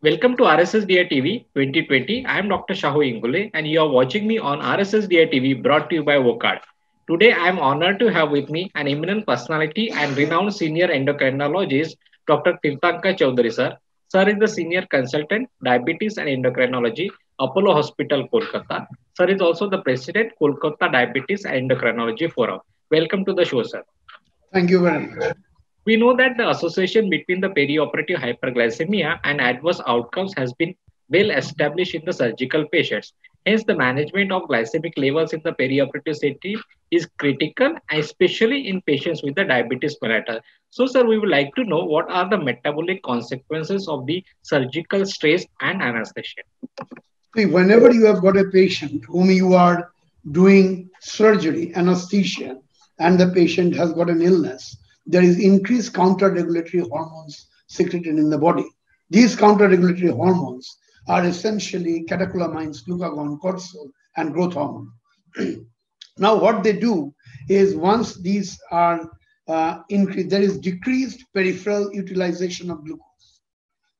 Welcome to RSSDI TV 2020. I am Dr. Shahu Ingule and you are watching me on RSSDI TV brought to you by WOCAD. Today I am honored to have with me an eminent personality and renowned senior endocrinologist, Dr. Tirthankar Chaudhary sir. Sir is the senior consultant, diabetes and endocrinology, Apollo Hospital, Kolkata. Sir is also the president, Kolkata Diabetes and Endocrinology Forum. Welcome to the show, sir. Thank you very much. We know that the association between the perioperative hyperglycemia and adverse outcomes has been well established in the surgical patients. Hence, the management of glycemic levels in the perioperative setting is critical, especially in patients with the diabetes mellitus. So, sir, we would like to know what are the metabolic consequences of the surgical stress and anesthesia. See, whenever you have got a patient whom you are doing surgery, anesthesia, and the patient has got an illness, there is increased counter-regulatory hormones secreted in the body. These counter-regulatory hormones are essentially catecholamines, glucagon, cortisol, and growth hormone. Now, what they do is once these are increased, there is decreased peripheral utilization of glucose.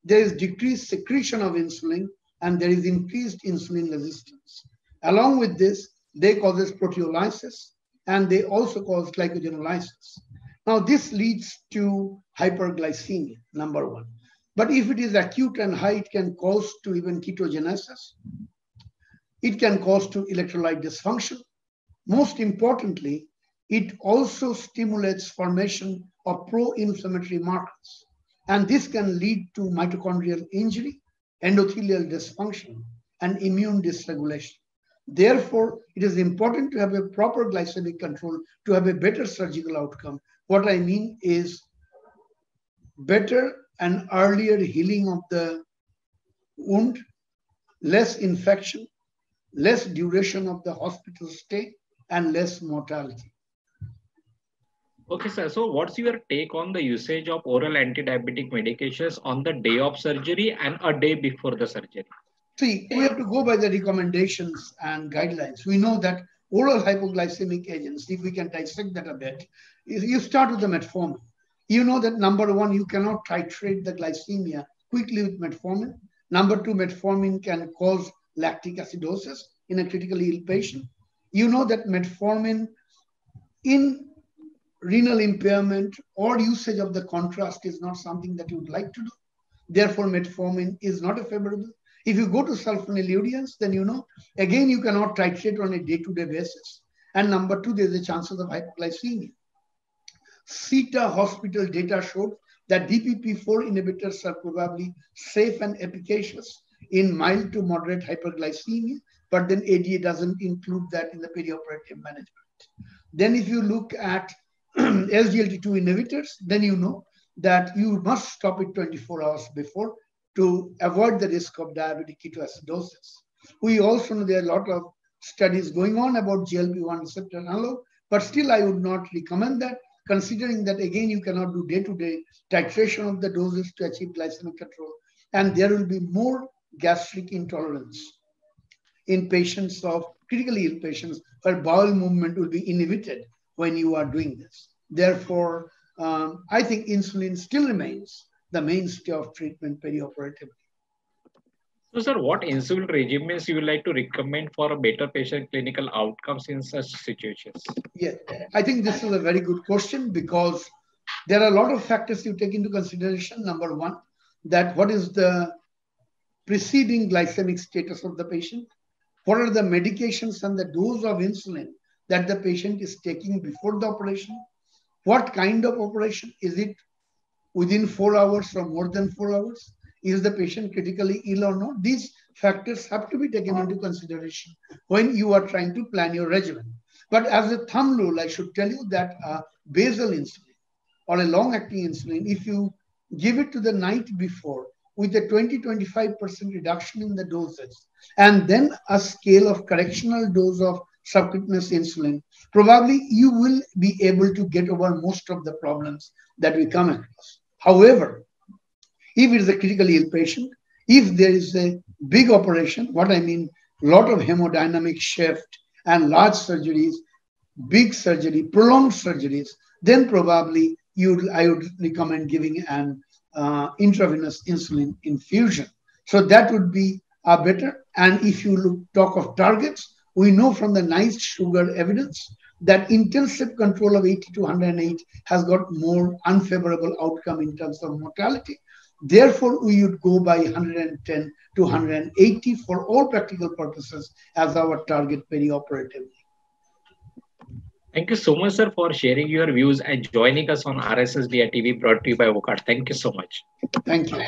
There is decreased secretion of insulin and there is increased insulin resistance. Along with this, they causes proteolysis and they also cause glycogenolysis. Now, this leads to hyperglycemia, number one. But if it is acute and high, it can cause to even ketogenesis. It can cause to electrolyte dysfunction. Most importantly, it also stimulates formation of pro-inflammatory markers. And this can lead to mitochondrial injury, endothelial dysfunction, and immune dysregulation. Therefore, it is important to have a proper glycemic control to have a better surgical outcome. What I mean is better and earlier healing of the wound, less infection, less duration of the hospital stay, and less mortality. Okay, sir. So, what's your take on the usage of oral anti-diabetic medications on the day of surgery and a day before the surgery? See, we have to go by the recommendations and guidelines. We know that oral hypoglycemic agents, if we can dissect that a bit, you start with the metformin. You know that number one, you cannot titrate the glycemia quickly with metformin. Number two, metformin can cause lactic acidosis in a critically ill patient. You know that metformin in renal impairment or usage of the contrast is not something that you would like to do. Therefore, metformin is not a favorable. If you go to sulfonylureas, then you know, again, you cannot titrate on a day-to-day basis. And number two, there's a chances of hypoglycemia. CETA hospital data showed that DPP-4 inhibitors are probably safe and efficacious in mild to moderate hyperglycemia, but then ADA doesn't include that in the perioperative management. Then if you look at SGLT2 inhibitors, then you know that you must stop it 24 hours before to avoid the risk of diabetic ketoacidosis. We also know there are a lot of studies going on about GLP-1 receptor analog, but still I would not recommend that, considering that again you cannot do day-to-day titration of the doses to achieve glycemic control, and there will be more gastric intolerance in patients of critically ill patients where bowel movement will be inhibited when you are doing this. Therefore, I think insulin still remains the mainstay of treatment perioperatively. So, sir, what insulin regimens you would like to recommend for a better patient clinical outcomes in such situations? Yeah, I think this is a very good question because there are a lot of factors you take into consideration. Number one, that what is the preceding glycemic status of the patient? What are the medications and the dose of insulin that the patient is taking before the operation? What kind of operation? Is it within 4 hours or more than 4 hours? Is the patient critically ill or not? These factors have to be taken into consideration when you are trying to plan your regimen. But as a thumb rule, I should tell you that basal insulin or a long-acting insulin, if you give it to the night before with a 20-25% reduction in the doses, and then a scale of correctional dose of subcutaneous insulin, probably you will be able to get over most of the problems that we come across. However, if it is a critically ill patient, if there is a big operation, what I mean, lot of hemodynamic shift and large surgeries, big surgery, prolonged surgeries, then probably I would recommend giving an intravenous insulin infusion So that would be better. And if you talk of targets, we know from the nice sugar evidence that intensive control of 80 to 108 has got more unfavorable outcome in terms of mortality. Therefore, we would go by 110 to 180 for all practical purposes as our target perioperatively. Thank you so much, sir, for sharing your views and joining us on RSSDI TV brought to you by WOCAD. Thank you so much. Thank you.